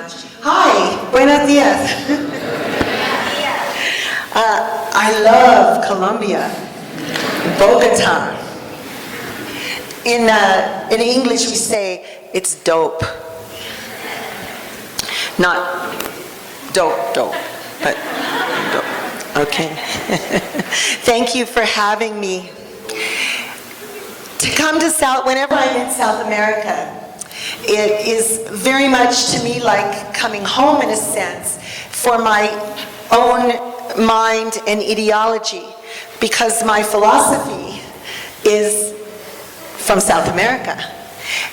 Hi, buenos dias. I love Colombia, Bogota. In English we say it's dope. Not dope, but dope. Okay. Thank you for having me. To come to whenever I'm in South America, it is very much to me like coming home in a sense for my own mind and ideology, because my philosophy is from South America.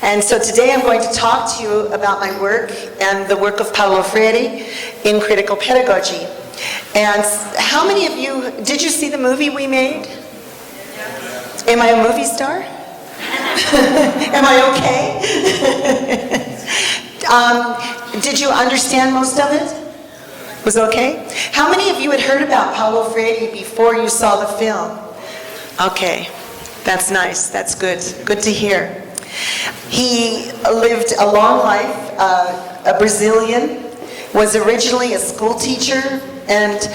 And so today I'm going to talk to you about my work and the work of Paulo Freire in critical pedagogy. And how many of you, did you see the movie we made? Am I a movie star? Am I okay? Did you understand most of it? Was it okay? How many of you had heard about Paulo Freire before you saw the film? Okay, that's nice, that's good. Good to hear. He lived a long life, a Brazilian, was originally a school teacher and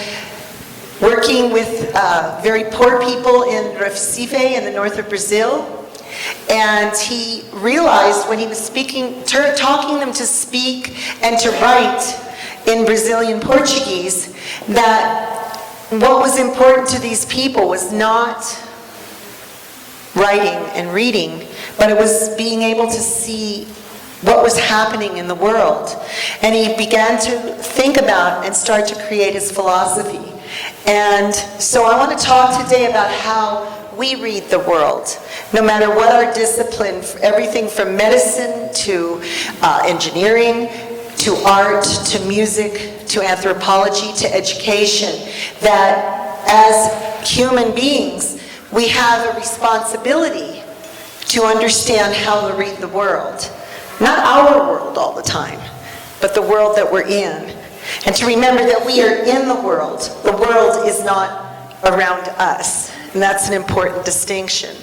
working with very poor people in Recife in the north of Brazil. And he realized when he was talking them to speak and to write in Brazilian Portuguese, that what was important to these people was not writing and reading, but it was being able to see what was happening in the world. And he began to think about and start to create his philosophy. And so I want to talk today about how we read the world, no matter what our discipline, everything from medicine to engineering, to art, to music, to anthropology, to education, that as human beings, we have a responsibility to understand how to read the world. Not our world all the time, but the world that we're in. And to remember that we are in the world. The world is not around us. And that's an important distinction.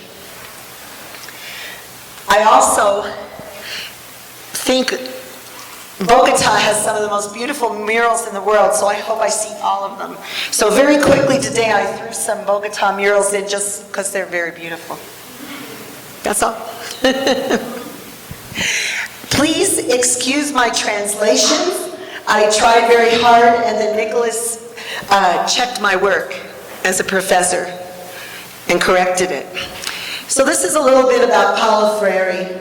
I also think Bogota has some of the most beautiful murals in the world, so I hope I see all of them. So very quickly today I threw some Bogota murals in just because they're very beautiful. That's all. Please excuse my translations. I tried very hard, and then Nicholas checked my work as a professor and corrected it. So this is a little bit about Paulo Freire.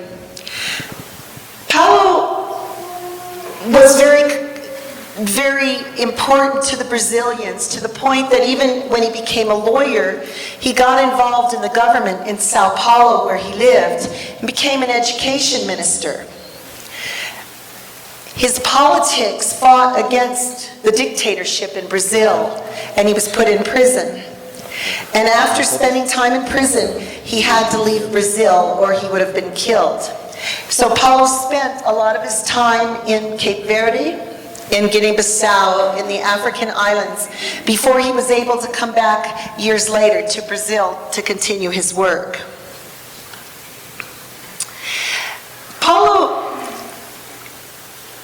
Paulo was very important to the Brazilians, to the point that even when he became a lawyer, he got involved in the government in Sao Paulo, where he lived, and became an education minister. His politics fought against the dictatorship in Brazil, and he was put in prison. And after spending time in prison, he had to leave Brazil or he would have been killed. So Paulo spent a lot of his time in Cape Verde, in Guinea-Bissau, in the African islands, before he was able to come back years later to Brazil to continue his work. Paulo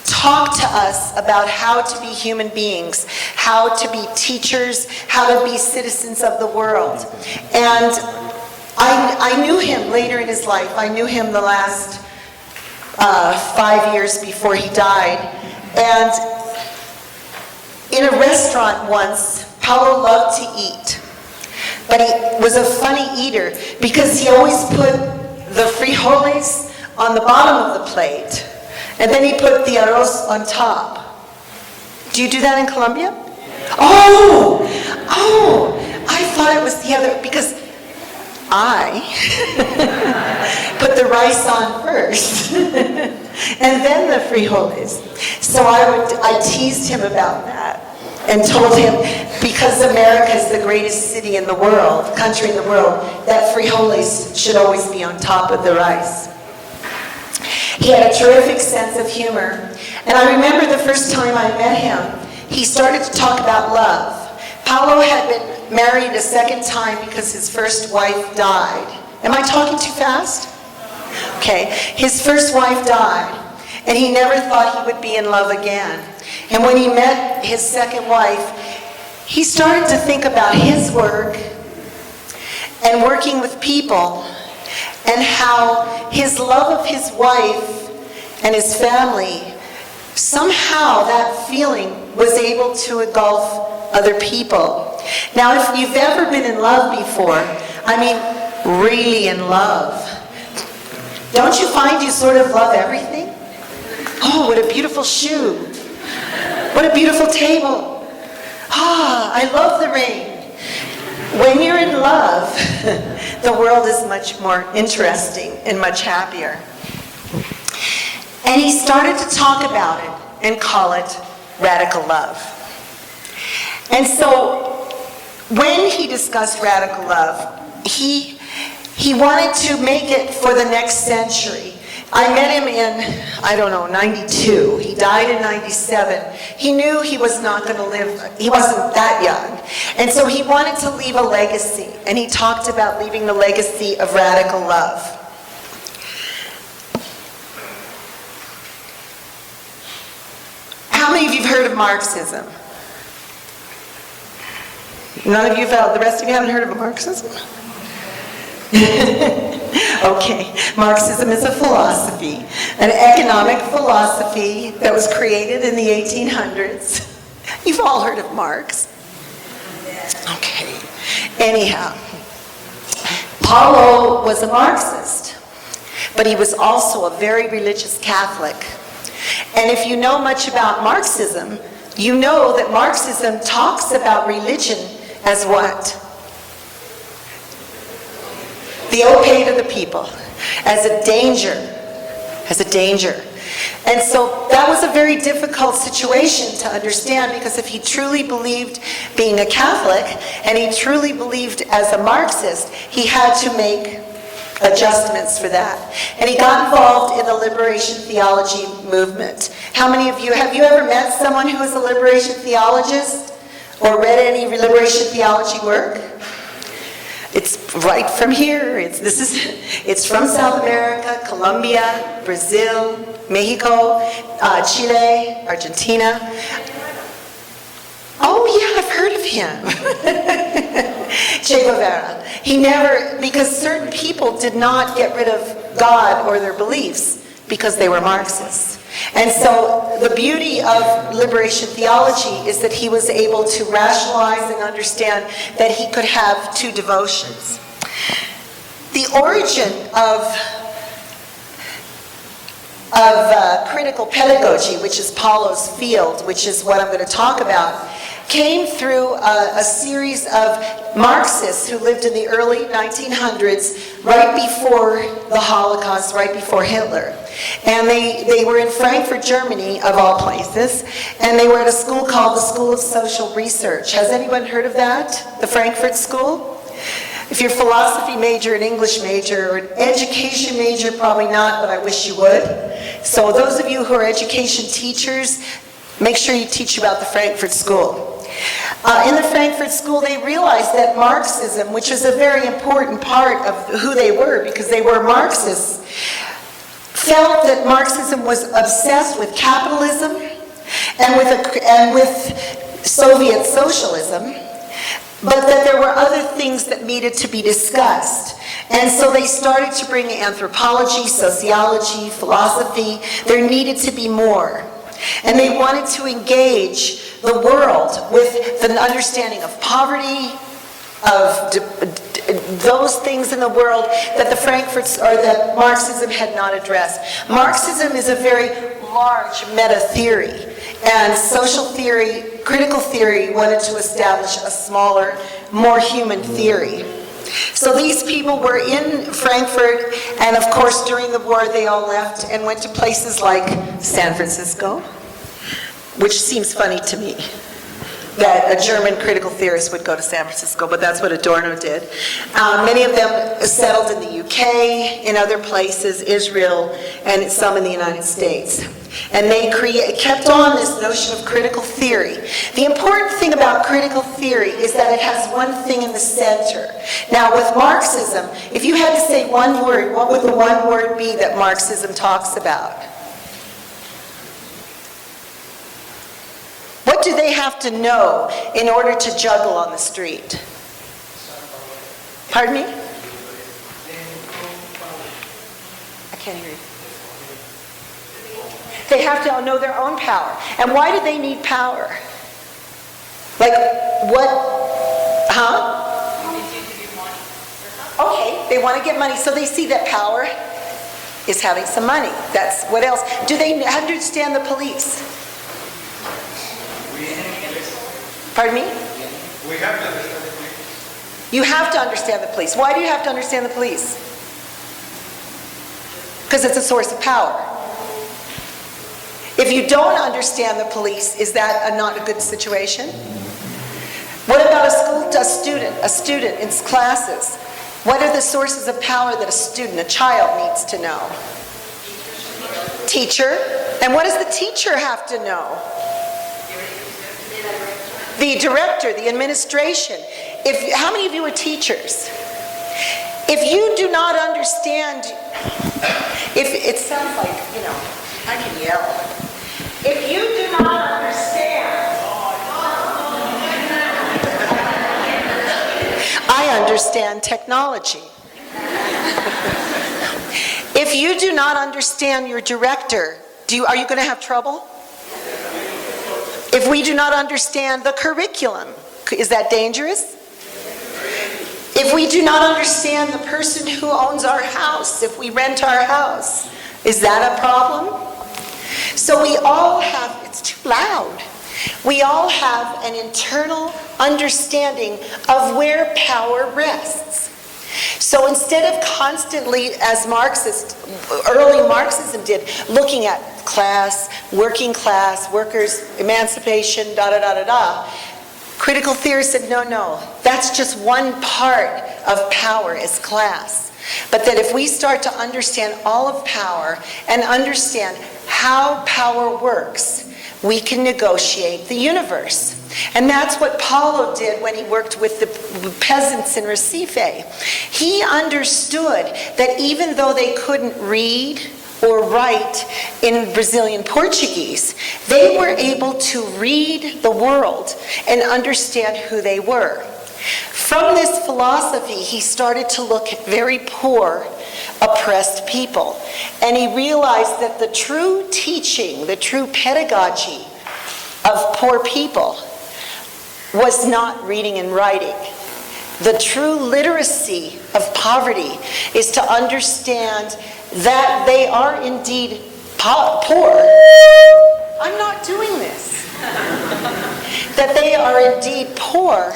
talked to us about how to be human beings, how to be teachers, how to be citizens of the world. And I knew him later in his life. I knew him the last 5 years before he died. And in a restaurant once, Paulo loved to eat. But he was a funny eater because he always put the frijoles on the bottom of the plate. And then he put the arroz on top. Do you do that in Colombia? Oh, I thought it was the other, because I put the rice on first and then the frijoles. So I teased him about that and told him, because America is the greatest city in the world, country in the world, that frijoles should always be on top of the rice. He had a terrific sense of humor. And I remember the first time I met him, he started to talk about love. Paulo had been married a second time because his first wife died. Am I talking too fast? Okay. His first wife died. and he never thought he would be in love again. And when he met his second wife, he started to think about his work and working with people, and how his love of his wife and his family, somehow that feeling was able to engulf other people. Now, if you've ever been in love before, I mean, really in love, don't you find you sort of love everything? Oh, what a beautiful shoe. What a beautiful table. Ah, I love the rain. When you're in love, the world is much more interesting and much happier. And he started to talk about it and call it radical love. And so when he discussed radical love, he wanted to make it for the next century. I met him in, I don't know, 92. He died in 97. He knew he was not going to live, he wasn't that young. And so he wanted to leave a legacy. And he talked about leaving the legacy of radical love. How many of you have heard of Marxism? None of you have, the rest of you haven't heard of Marxism? Okay, Marxism is a philosophy, an economic philosophy that was created in the 1800s. You've all heard of Marx. Okay, anyhow, Paulo was a Marxist, but he was also a very religious Catholic. And if you know much about Marxism, you know that Marxism talks about religion as what? The opaque of the people, as a danger, And so that was a very difficult situation to understand, because if he truly believed being a Catholic, and he truly believed as a Marxist, he had to make adjustments for that. And he got involved in the liberation theology movement. How many of you, have you ever met someone who is a liberation theologist, or read any liberation theology work? It's right from here. It's from South America, Colombia, Brazil, Mexico, Chile, Argentina. Oh yeah, I've heard of him. Che Guevara. He never, because certain people did not get rid of God or their beliefs because they were Marxists. And so the beauty of liberation theology is that he was able to rationalize and understand that he could have two devotions. The origin of critical pedagogy, which is Paulo's field, which is what I'm going to talk about, came through a series of Marxists who lived in the early 1900s, right before the Holocaust, right before Hitler. And they were in Frankfurt, Germany, of all places, and they were at a school called the School of Social Research. Has anyone heard of that? The Frankfurt School? If you're a philosophy major, an English major, or an education major, probably not, but I wish you would. So those of you who are education teachers, make sure you teach about the Frankfurt School. In the Frankfurt School, they realized that Marxism, which was a very important part of who they were, because they were Marxists, felt that Marxism was obsessed with capitalism and with Soviet socialism, but that there were other things that needed to be discussed. And so they started to bring anthropology, sociology, philosophy. There needed to be more. And they wanted to engage the world with the understanding of poverty, of those things in the world that the Frankfurts or that Marxism had not addressed. Marxism is a very large meta theory, and social theory, critical theory, wanted to establish a smaller, more human theory. So these people were in Frankfurt, and of course during the war they all left and went to places like San Francisco, which seems funny to me that a German critical theorist would go to San Francisco, but that's what Adorno did. Many of them settled in the UK, in other places, Israel, and some in the United States. And they kept on this notion of critical theory. The important thing about critical theory is that it has one thing in the center. Now with Marxism, if you had to say one word, what would the one word be that Marxism talks about? What do they have to know in order to juggle on the street? Pardon me? I can't hear you. They have to know their own power. And why do they need power? Like, what? Huh? Okay, they want to get money, so they see that power is having some money. That's what else. Do they understand the police? Pardon me? We have to understand the police. You have to understand the police. Why do you have to understand the police? Because it's a source of power. If you don't understand the police, is that not a good situation? What about a student in classes? What are the sources of power that a child needs to know? Teacher. And what does the teacher have to know? The director, the administration. How many of you are teachers? If you do not understand, it sounds like, I can yell. If you do not understand, I understand technology. If you do not understand your director, are you going to have trouble? If we do not understand the curriculum, is that dangerous? If we do not understand the person who owns our house, if we rent our house, is that a problem? So we all have, it's too loud. We all have an internal understanding of where power rests. So instead of constantly, as early Marxism did, looking at class, working class, workers, emancipation, critical theory said, no, that's just one part of power is class. But that if we start to understand all of power and understand how power works, we can negotiate the universe. And that's what Paulo did when he worked with the peasants in Recife. He understood that even though they couldn't read or write in Brazilian Portuguese, they were able to read the world and understand who they were. From this philosophy, he started to look at very poor, oppressed people. And he realized that the true teaching, the true pedagogy of poor people was not reading and writing. The true literacy of poverty is to understand that they are indeed poor. I'm not doing this. That they are indeed poor,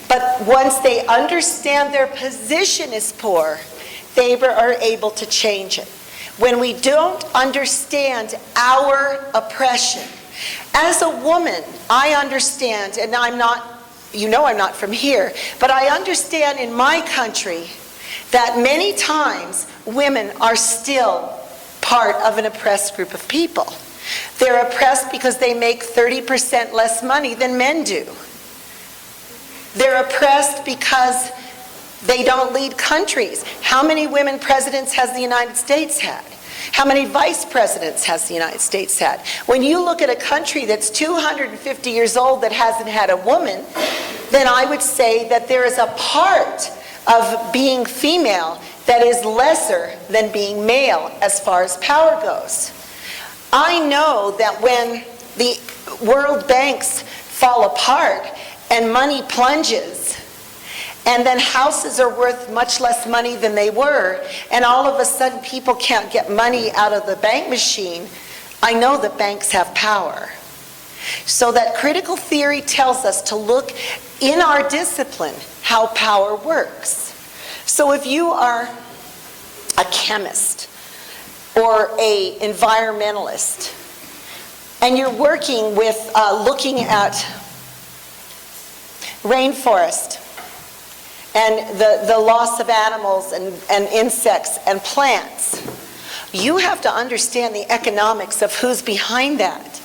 but once they understand their position as poor, they are able to change it. When we don't understand our oppression, as a woman, I understand, and I'm not from here, but I understand in my country that many times women are still part of an oppressed group of people. They're oppressed because they make 30% less money than men do. They're oppressed because they don't lead countries. How many women presidents has the United States had? How many vice presidents has the United States had? When you look at a country that's 250 years old that hasn't had a woman, then I would say that there is a part of being female that is lesser than being male as far as power goes. I know that when the world banks fall apart and money plunges, and then houses are worth much less money than they were, and all of a sudden people can't get money out of the bank machine, I know that banks have power. So that critical theory tells us to look in our discipline how power works. So if you are a chemist or an environmentalist, and you're working with looking at rainforest, and the loss of animals and insects and plants, you have to understand the economics of who's behind that.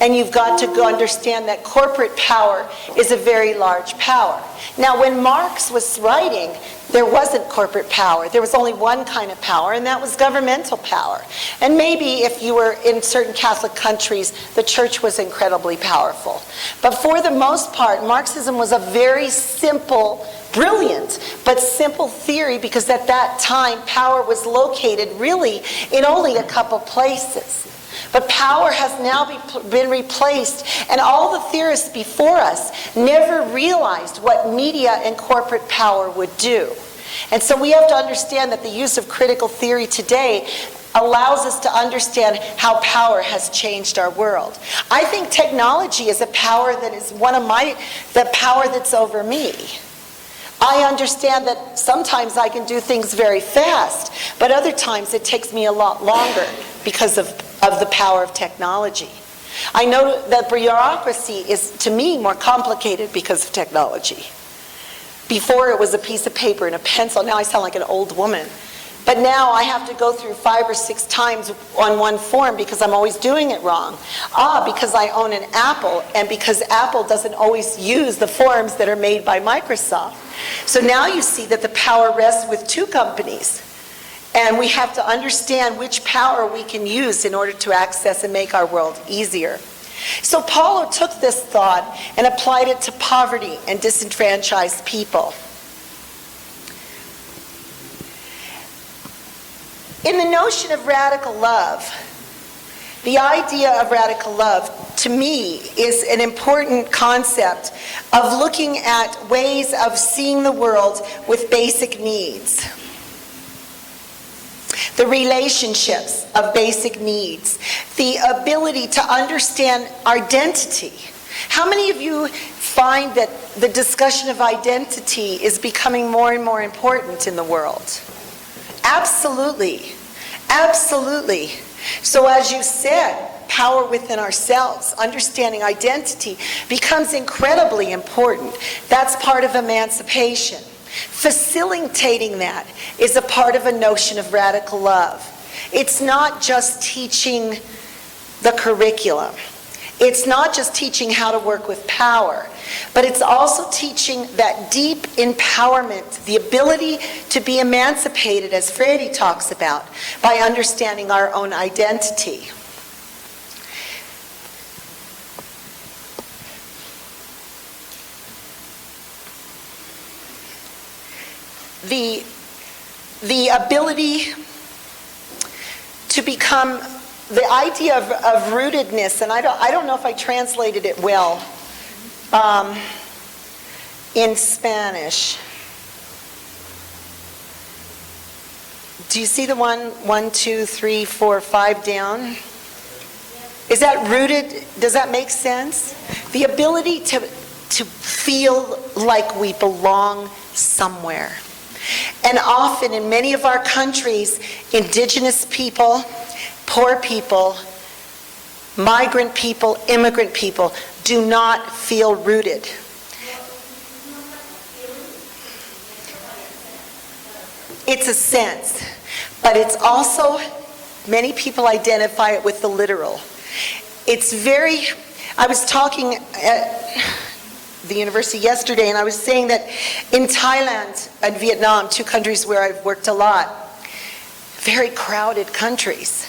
And you've got to go understand that corporate power is a very large power. Now, when Marx was writing, there wasn't corporate power. There was only one kind of power, and that was governmental power. And maybe if you were in certain Catholic countries, the church was incredibly powerful. But for the most part, Marxism was a very simple, brilliant, but simple theory, because at that time, power was located really in only a couple places. But power has now been replaced, and all the theorists before us never realized what media and corporate power would do. And so we have to understand that the use of critical theory today allows us to understand how power has changed our world. I think technology is a power that is the power that's over me. I understand that sometimes I can do things very fast, but other times it takes me a lot longer because of the power of technology. I know that bureaucracy is, to me, more complicated because of technology. Before it was a piece of paper and a pencil. Now I sound like an old woman. But now I have to go through 5 or 6 times on one form because I'm always doing it wrong. Because I own an Apple, and because Apple doesn't always use the forms that are made by Microsoft. So now you see that the power rests with 2 companies. And we have to understand which power we can use in order to access and make our world easier. So Paulo took this thought and applied it to poverty and disenfranchised people. In the notion of radical love, the idea of radical love, to me, is an important concept of looking at ways of seeing the world with basic needs. The relationships of basic needs, the ability to understand identity. How many of you find that the discussion of identity is becoming more and more important in the world? Absolutely. Absolutely. So as you said, power within ourselves, understanding identity becomes incredibly important. That's part of emancipation. Facilitating that is a part of a notion of radical love. It's not just teaching the curriculum. It's not just teaching how to work with power, but it's also teaching that deep empowerment, the ability to be emancipated, as Freire talks about, by understanding our own identity. The ability to become, the idea of rootedness, and I don't know if I translated it well in Spanish. Do you see the 1, 2, 3, 4, 5 down? Is that rooted? Does that make sense? The ability to feel like we belong somewhere. And often in many of our countries, indigenous people, poor people, migrant people, immigrant people do not feel rooted. It's a sense, but it's also, many people identify it with the literal. It's very, I was talking at the university yesterday, and I was saying that in Thailand and Vietnam, 2 countries where I've worked a lot, very crowded countries.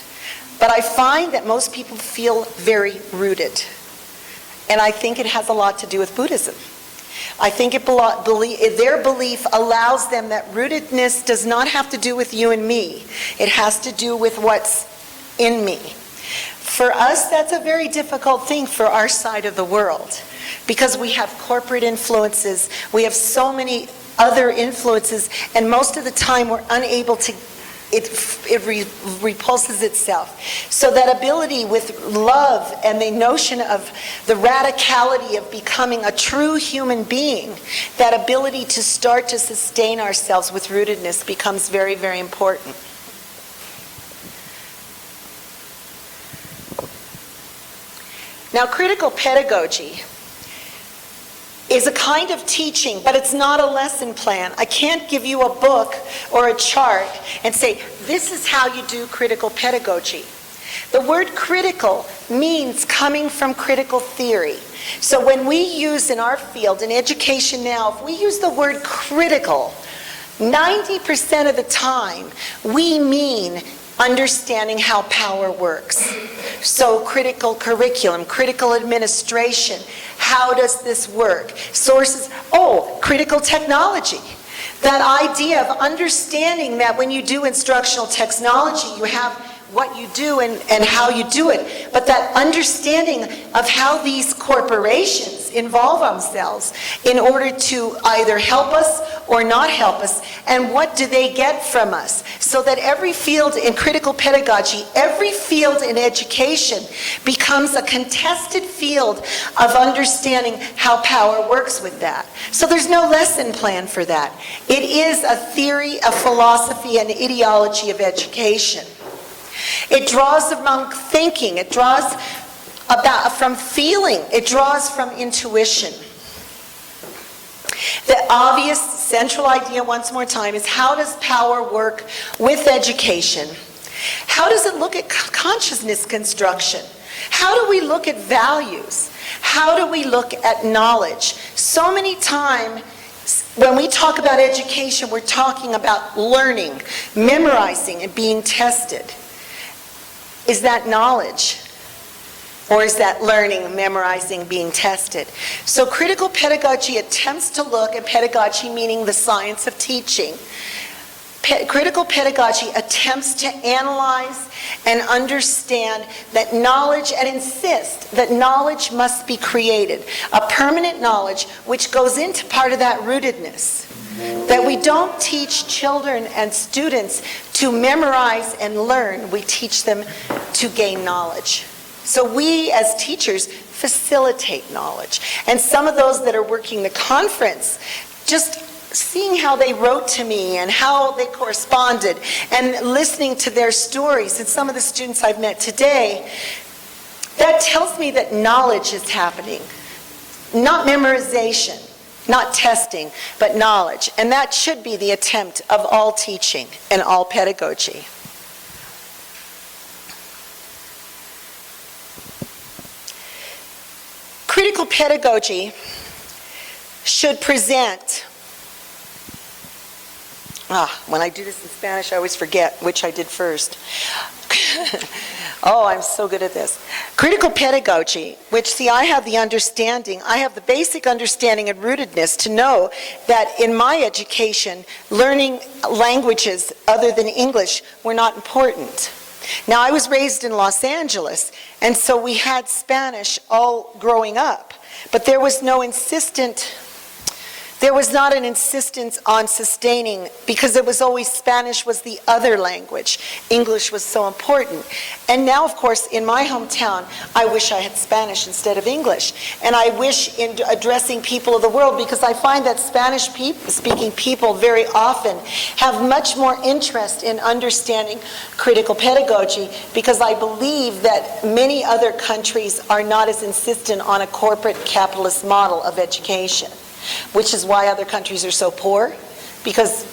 But I find that most people feel very rooted. And I think it has a lot to do with Buddhism. I think their belief allows them that rootedness does not have to do with you and me. It has to do with what's in me. For us, that's a very difficult thing for our side of the world, because we have corporate influences, we have so many other influences, and most of the time we're unable to, it repulses itself. So that ability with love and the notion of the radicality of becoming a true human being, that ability to start to sustain ourselves with rootedness becomes very, very important. Now, critical pedagogy is a kind of teaching, but it's not a lesson plan. I can't give you a book or a chart and say, this is how you do critical pedagogy. The word critical means coming from critical theory. So when we use in our field, in education now, if we use the word critical, 90% of the time we mean understanding how power works. So critical curriculum, critical administration, how does this work? Sources, critical technology. That idea of understanding that when you do instructional technology, you have what you do and how you do it. But that understanding of how these corporations involve themselves in order to either help us or not help us, and what do they get from us? So that every field in critical pedagogy, every field in education becomes a contested field of understanding how power works with that. So there's no lesson plan for that. It is a theory, a philosophy, an ideology of education. It draws among thinking, it draws from feeling, it draws from intuition. The obvious central idea, once more time, is how does power work with education? How does it look at consciousness construction? How do we look at values? How do we look at knowledge? So many times when we talk about education, we're talking about learning, memorizing, and being tested. Is that knowledge? Or is that learning, memorizing, being tested? So critical pedagogy attempts to look at pedagogy, meaning the science of teaching. Critical pedagogy attempts to analyze and understand that knowledge, and insist that knowledge must be created. A permanent knowledge which goes into part of that rootedness. That we don't teach children and students to memorize and learn, we teach them to gain knowledge. So we as teachers facilitate knowledge. And some of those that are working the conference, just seeing how they wrote to me and how they corresponded and listening to their stories, and some of the students I've met today, that tells me that knowledge is happening. Not memorization. Not testing, but knowledge. And that should be the attempt of all teaching and all pedagogy. Critical pedagogy should present, when I do this in Spanish, I always forget which I did first. I'm so good at this. Critical pedagogy, which, see, I have the understanding, I have the basic understanding and rootedness to know that in my education, learning languages other than English were not important. Now, I was raised in Los Angeles, and so we had Spanish all growing up, but there was not an insistence on sustaining, because it was always Spanish was the other language. English was so important. And now, of course, in my hometown, I wish I had Spanish instead of English. And I wish in addressing people of the world, because I find that Spanish-speaking people very often have much more interest in understanding critical pedagogy, because I believe that many other countries are not as insistent on a corporate capitalist model of education. Which is why other countries are so poor, because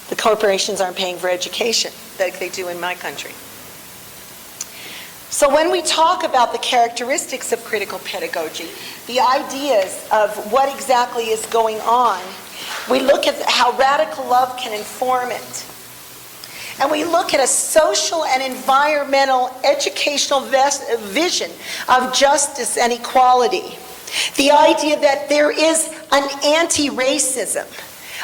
the corporations aren't paying for education like they do in my country. So when we talk about the characteristics of critical pedagogy, the ideas of what exactly is going on, we look at how radical love can inform it. And we look at a social and environmental educational vision of justice and equality. The idea that there is an anti-racism,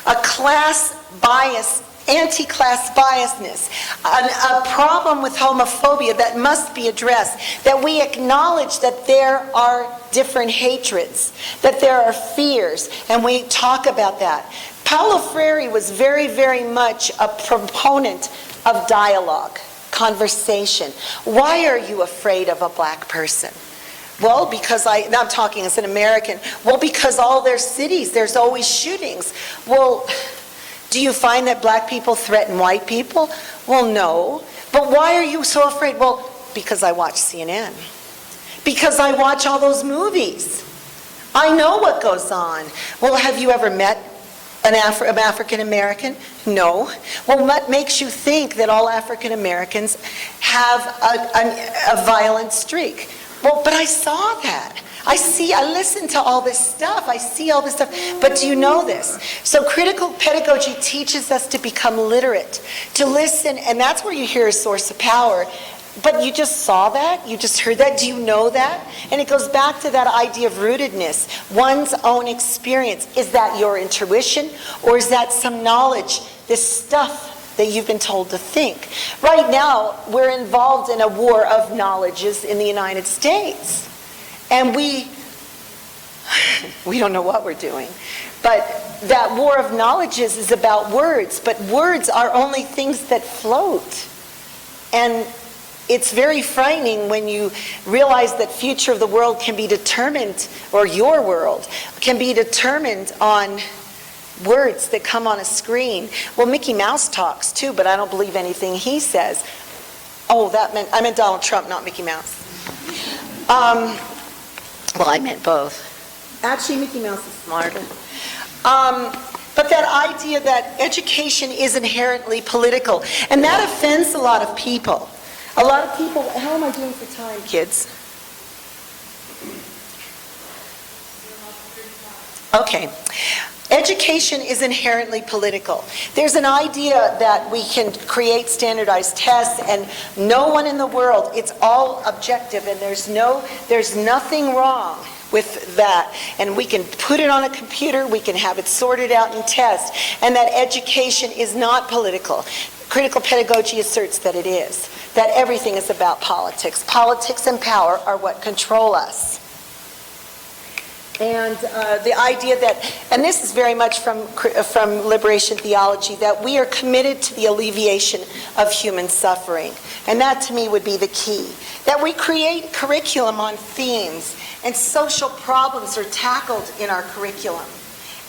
a class bias, anti-class biasness, a problem with homophobia that must be addressed, that we acknowledge that there are different hatreds, that there are fears, and we talk about that. Paulo Freire was very, very much a proponent of dialogue, conversation. Why are you afraid of a black person? Well, because I'm talking as an American. Well, because all their cities, there's always shootings. Well, do you find that black people threaten white people? Well, no. But why are you so afraid? Well, because I watch CNN. Because I watch all those movies. I know what goes on. Well, have you ever met I'm African American? No. Well, what makes you think that all African Americans have a violent streak? Well, but I saw that. I listen to all this stuff. I see all this stuff. But do you know this? So critical pedagogy teaches us to become literate, to listen, and that's where you hear a source of power. But you just saw that? You just heard that? Do you know that? And it goes back to that idea of rootedness, one's own experience. Is that your intuition, or is that some knowledge, this stuff that you've been told to think? Right now, we're involved in a war of knowledges in the United States. And we don't know what we're doing. But that war of knowledges is about words, but words are only things that float. And it's very frightening when you realize that future of the world can be determined, or your world can be determined on words that come on a screen. Well, Mickey Mouse talks too, but I don't believe anything he says. Oh, I meant Donald Trump, not Mickey Mouse. Well, I meant both. Actually, Mickey Mouse is smarter. But that idea that education is inherently political, and that offends a lot of people. A lot of people, how am I doing for time, kids? Okay. Education is inherently political. There's an idea that we can create standardized tests and no one in the world, it's all objective and there's nothing wrong with that. And we can put it on a computer, we can have it sorted out in tests, and that education is not political. Critical pedagogy asserts that it is, that everything is about politics. Politics and power are what control us. And the idea that, and this is very much from liberation theology, that we are committed to the alleviation of human suffering. And that to me would be the key. That we create curriculum on themes and social problems are tackled in our curriculum.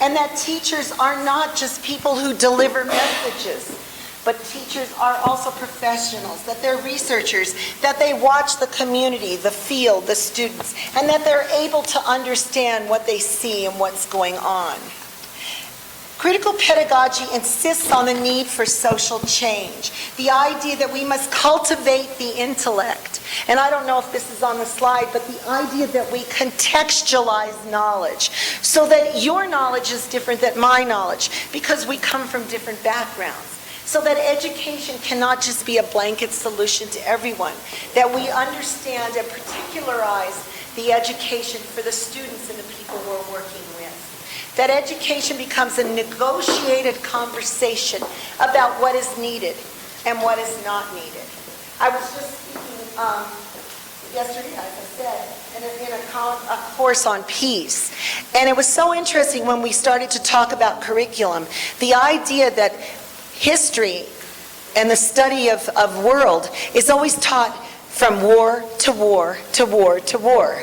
And that teachers are not just people who deliver messages, but teachers are also professionals, that they're researchers, that they watch the community, the field, the students, and that they're able to understand what they see and what's going on. Critical pedagogy insists on the need for social change, the idea that we must cultivate the intellect. And I don't know if this is on the slide, but the idea that we contextualize knowledge so that your knowledge is different than my knowledge because we come from different backgrounds. So that education cannot just be a blanket solution to everyone, that we understand and particularize the education for the students and the people we're working with. That education becomes a negotiated conversation about what is needed and what is not needed. I was just speaking yesterday, as I said, in a course on peace. And it was so interesting when we started to talk about curriculum, the idea that history and the study of world is always taught from war to war to war to war.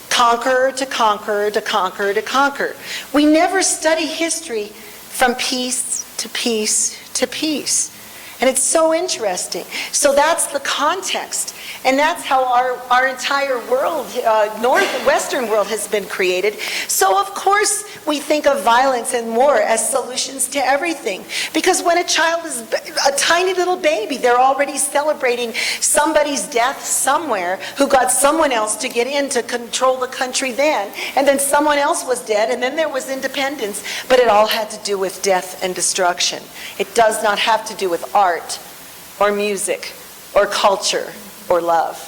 Conqueror to conqueror to conqueror to conquer. We never study history from peace to peace to peace. And it's so interesting. So that's the context. And that's how our entire world, Western world, has been created. So of course we think of violence and war as solutions to everything. Because when a child is a tiny little baby, they're already celebrating somebody's death somewhere who got someone else to get in to control the country then. And then someone else was dead, and then there was independence. But it all had to do with death and destruction. It does not have to do with art or music or culture or love.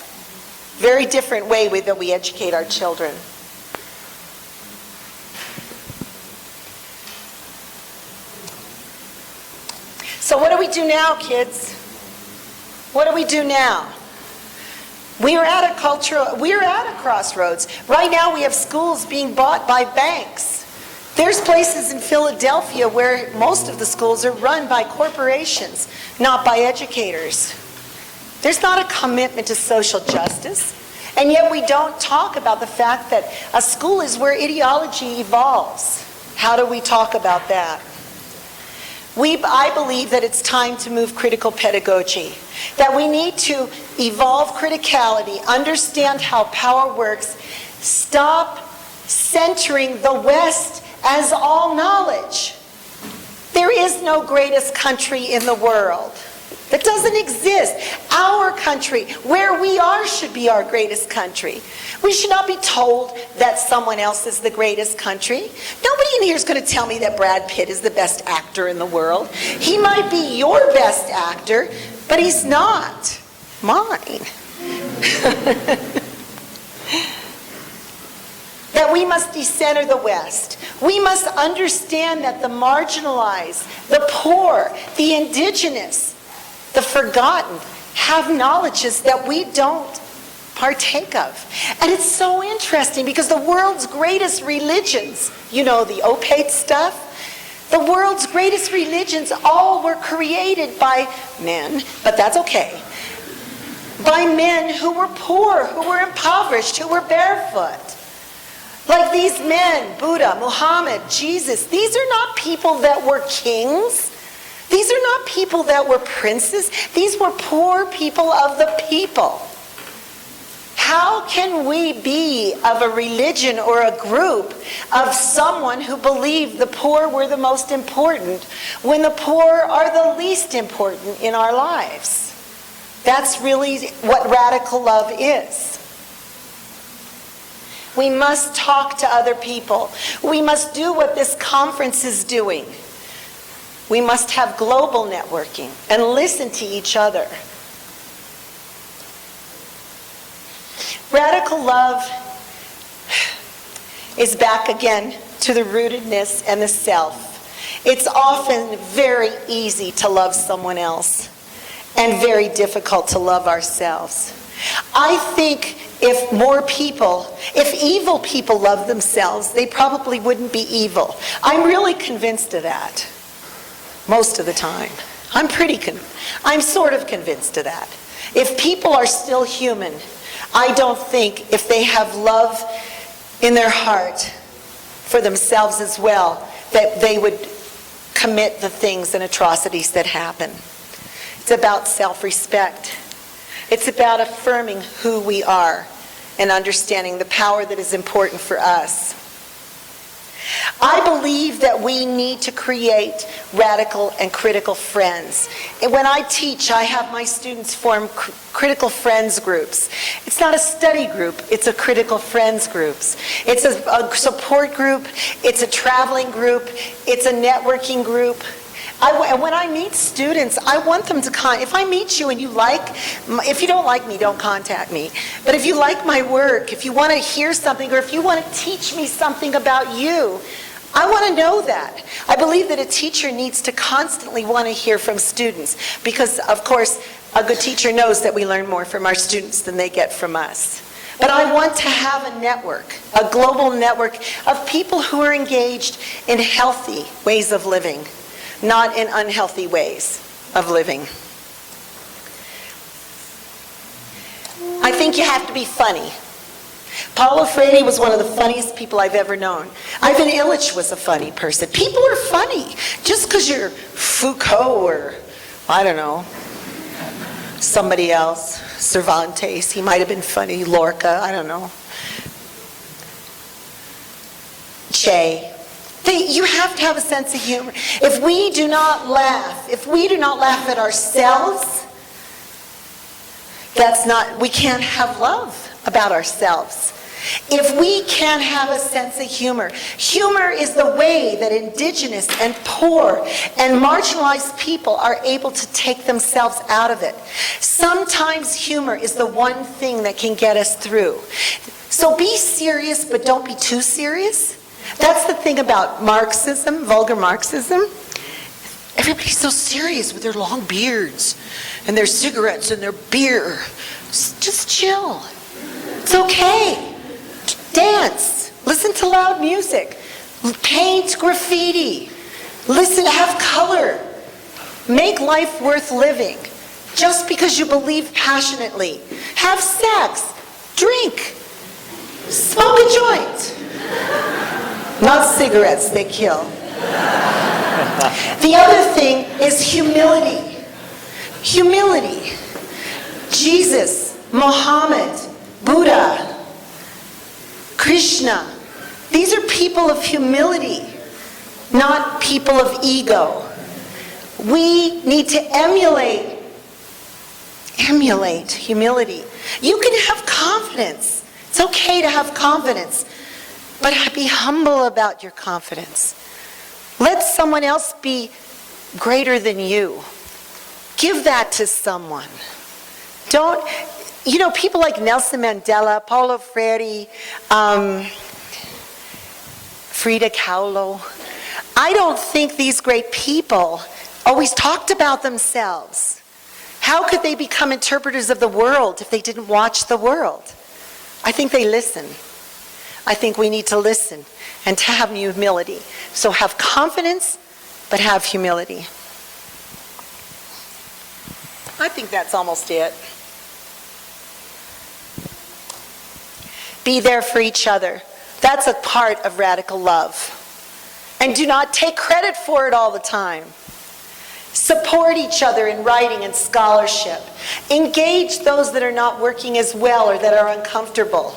Very different way that we educate our children. So what do we do now, kids? What do we do now? We are at a crossroads. Right now we have schools being bought by banks. There's places in Philadelphia where most of the schools are run by corporations, not by educators. There's not a commitment to social justice, and yet we don't talk about the fact that a school is where ideology evolves. How do we talk about that? I believe that it's time to move critical pedagogy, that we need to evolve criticality, understand how power works, stop centering the West as all knowledge. There is no greatest country in the world. It doesn't exist. Our country, where we are, should be our greatest country. We should not be told that someone else is the greatest country. Nobody in here is going to tell me that Brad Pitt is the best actor in the world. He might be your best actor, but he's not mine. That we must decenter the West. We must understand that the marginalized, the poor, the indigenous, the forgotten have knowledges that we don't partake of. And it's so interesting because the world's greatest religions, you know, the opaque stuff, the world's greatest religions all were created by men, but that's okay, by men who were poor, who were impoverished, who were barefoot. Like these men, Buddha, Muhammad, Jesus, these are not people that were kings. These are not people that were princes. These were poor people of the people. How can we be of a religion or a group of someone who believed the poor were the most important when the poor are the least important in our lives? That's really what radical love is. We must talk to other people. We must do what this conference is doing. We must have global networking and listen to each other. Radical love is back again to the rootedness and the self. It's often very easy to love someone else and very difficult to love ourselves. I think if evil people loved themselves, they probably wouldn't be evil. I'm really convinced of that most of the time. I'm sort of convinced of that. If people are still human, I don't think if they have love in their heart for themselves as well, that they would commit the things and atrocities that happen. It's about self-respect. It's about affirming who we are and understanding the power that is important for us. I believe that we need to create radical and critical friends. And when I teach, I have my students form critical friends groups. It's not a study group, it's a critical friends groups. It's a support group, it's a traveling group, it's a networking group. And when I meet students, I want them to if I meet you and if you don't like me, don't contact me. But if you like my work, if you want to hear something, or if you want to teach me something about you, I want to know that. I believe that a teacher needs to constantly want to hear from students because, of course, a good teacher knows that we learn more from our students than they get from us. But I want to have a network, a global network of people who are engaged in healthy ways of living, not in unhealthy ways of living. I think you have to be funny. Paulo Freire was one of the funniest people I've ever known. Ivan Illich was a funny person. People are funny. Just because you're Foucault or, I don't know, somebody else, Cervantes, he might have been funny, Lorca, I don't know. Che. You have to have a sense of humor. If we do not laugh at ourselves, we can't have love about ourselves. If we can't have a sense of humor is the way that indigenous and poor and marginalized people are able to take themselves out of it. Sometimes humor is the one thing that can get us through. So be serious, but don't be too serious. That's the thing about Marxism, vulgar Marxism. Everybody's so serious with their long beards and their cigarettes and their beer. Just chill. It's okay. Dance. Listen to loud music. Paint graffiti. Listen, have color. Make life worth living. Just because you believe passionately. Have sex. Drink. Smoke a joint. Not cigarettes, they kill. The other thing is humility. Humility. Jesus, Muhammad, Buddha, Krishna. These are people of humility, not people of ego. We need to emulate humility. You can have confidence. It's okay to have confidence, but be humble about your confidence. Let someone else be greater than you. Give that to someone. Don't, people like Nelson Mandela, Paulo Freire, Frida Kahlo. I don't think these great people always talked about themselves. How could they become interpreters of the world if they didn't watch the world? I think they listen. I think we need to listen and to have humility. So have confidence, but have humility. I think that's almost it. Be there for each other. That's a part of radical love. And do not take credit for it all the time. Support each other in writing and scholarship. Engage those that are not working as well or that are uncomfortable.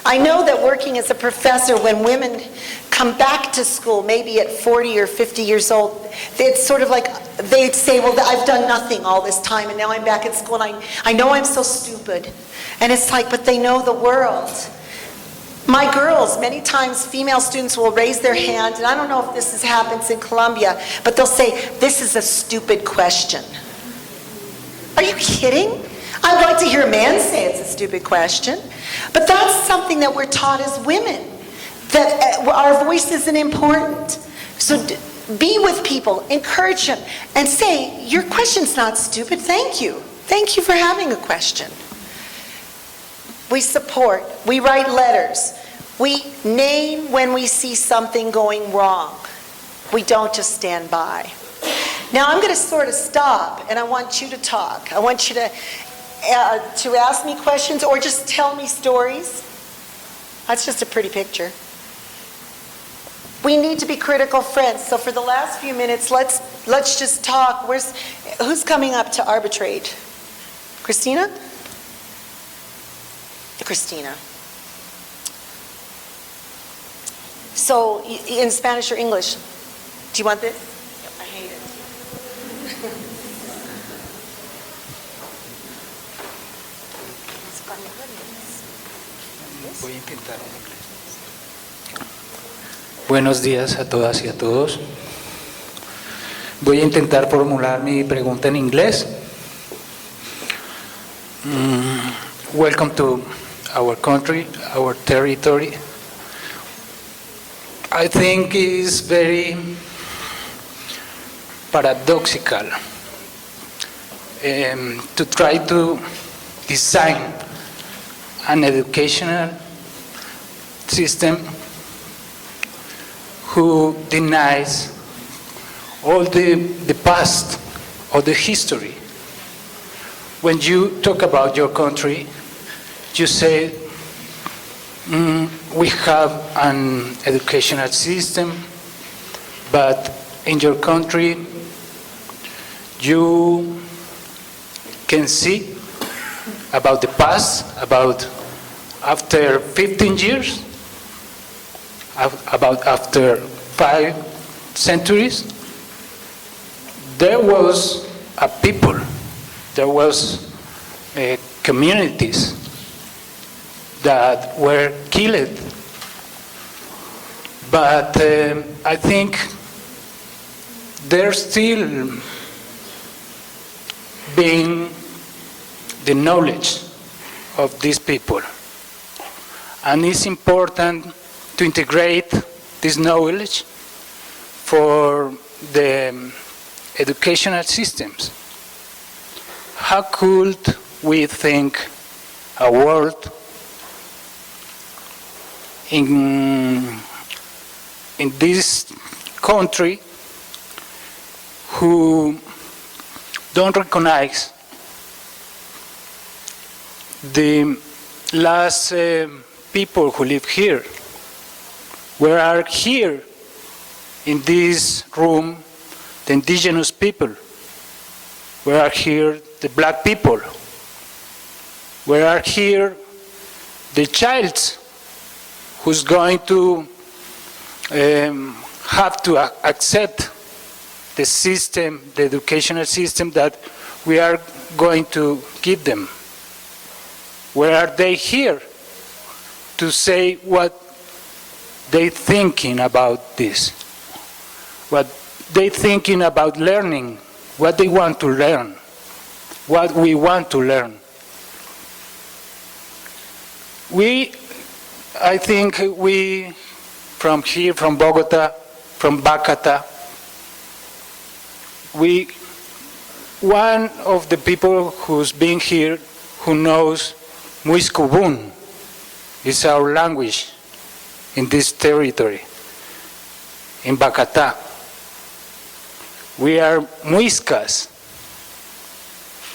I know that working as a professor, when women come back to school, maybe at 40 or 50 years old, it's sort of like they'd say, well, I've done nothing all this time, and now I'm back at school, and I know I'm so stupid. And it's like, but they know the world. My girls, many times female students will raise their hand, and I don't know if this happens in Colombia, but they'll say, this is a stupid question. Are you kidding? I'd like to hear a man say it's a stupid question. But that's something that we're taught as women, that our voice isn't important. So be with people, encourage them, and say, your question's not stupid, thank you. Thank you for having a question. We support, we write letters, we name when we see something going wrong. We don't just stand by. Now I'm going to sort of stop, and I want you to talk. I want you to ask me questions or just tell me stories. That's just a pretty picture. We need to be critical friends. So for the last few minutes, let's just talk. Who's coming up to arbitrate? Christina? Christina. So in Spanish or English? Do you want this? I hate it. Voy a intentar en inglés. Buenos días a todas y a todos. Voy a intentar formular mi pregunta en inglés. Welcome to our country, our territory. I think it's very paradoxical to try to design an educational system who denies all the past or the history. When you talk about your country, you say we have an educational system, but in your country you can see about the past, about after 15 years, about after 5 centuries, there was a people, there was communities that were killed. But I think there's still being the knowledge of these people. And it's important to integrate this knowledge for the educational systems. How could we think a world in this country who don't recognize the last people who live here? We are here in this room, the indigenous people. We are here, the black people. We are here, the child who's going to have to accept the system, the educational system that we are going to give them? Where are they here to say what they thinking about this? What they thinking about learning, what they want to learn, what we want to learn. I think we, from here, from Bogota, from Bacata, one of the people who's been here who knows Muiscubun is our language in this territory, in Bacata. We are Muiscas.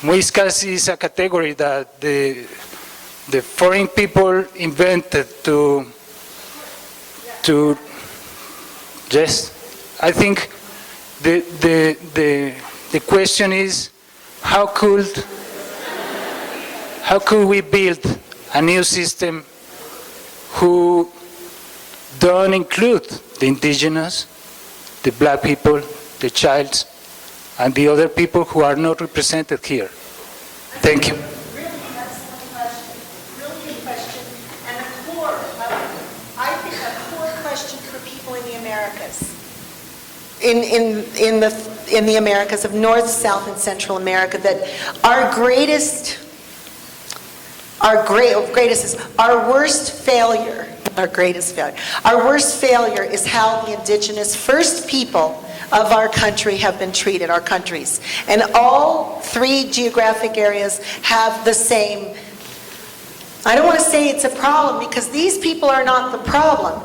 Muiscas is a category that the foreign people invented to just, I think the question is, how could we build a new system who don't include the indigenous, the black people, the childs, and the other people who are not represented here? Thank you. Really excellent question. Really good question. And I think a core question for people in the Americas. In the Americas of North, South, and Central America, that our worst failure is how the indigenous first people of our country have been treated, our countries. And all three geographic areas have the same, I don't want to say it's a problem, because these people are not the problem.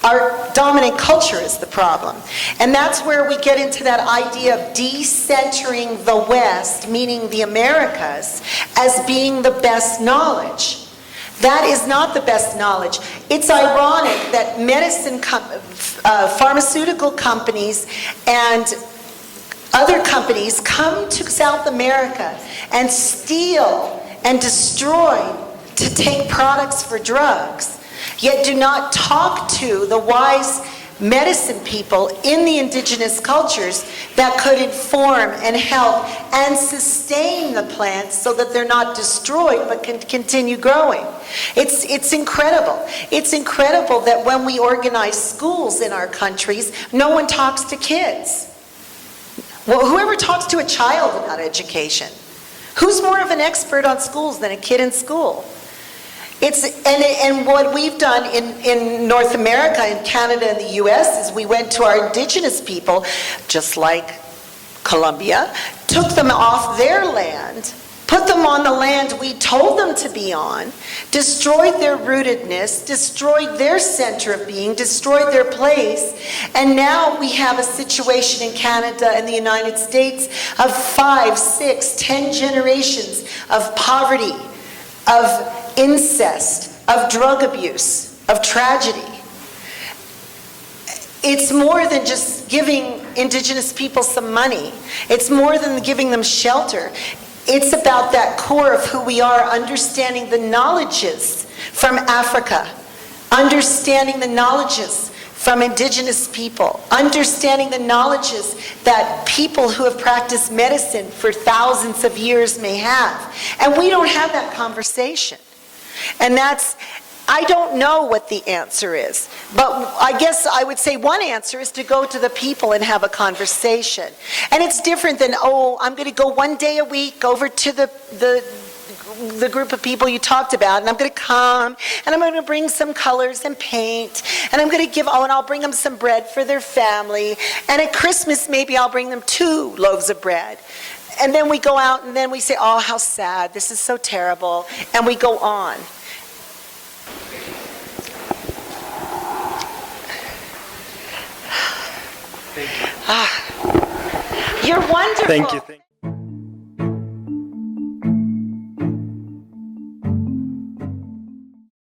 Our dominant culture is the problem. And that's where we get into that idea of decentering the West, meaning the Americas, as being the best knowledge. That is not the best knowledge. It's ironic that pharmaceutical companies and other companies come to South America and steal and destroy to take products for drugs, yet do not talk to the wise medicine people in the indigenous cultures that could inform and help and sustain the plants so that they're not destroyed but can continue growing. It's incredible. It's incredible that when we organize schools in our countries, no one talks to kids. Well, whoever talks to a child about education? Who's more of an expert on schools than a kid in school? And what we've done in North America, in Canada, and the US is we went to our indigenous people, just like Colombia, took them off their land, put them on the land we told them to be on, destroyed their rootedness, destroyed their center of being, destroyed their place, and now we have a situation in Canada and the United States of 5, 6, 10 generations of poverty, of incest, of drug abuse, of tragedy. It's more than just giving indigenous people some money. It's more than giving them shelter. It's about that core of who we are, understanding the knowledges from Africa, understanding the knowledges from indigenous people, understanding the knowledges that people who have practiced medicine for thousands of years may have. And we don't have that conversation. And I don't know what the answer is, but I guess I would say one answer is to go to the people and have a conversation. And it's different than, oh, I'm going to go one day a week over to the group of people you talked about, and I'm going to come, and I'm going to bring some colors and paint, and I'm going to and I'll bring them some bread for their family, and at Christmas maybe I'll bring them 2 loaves of bread. And then we go out and then we say, oh, how sad, this is so terrible, and we go on. Thank you. You're wonderful. Thank you.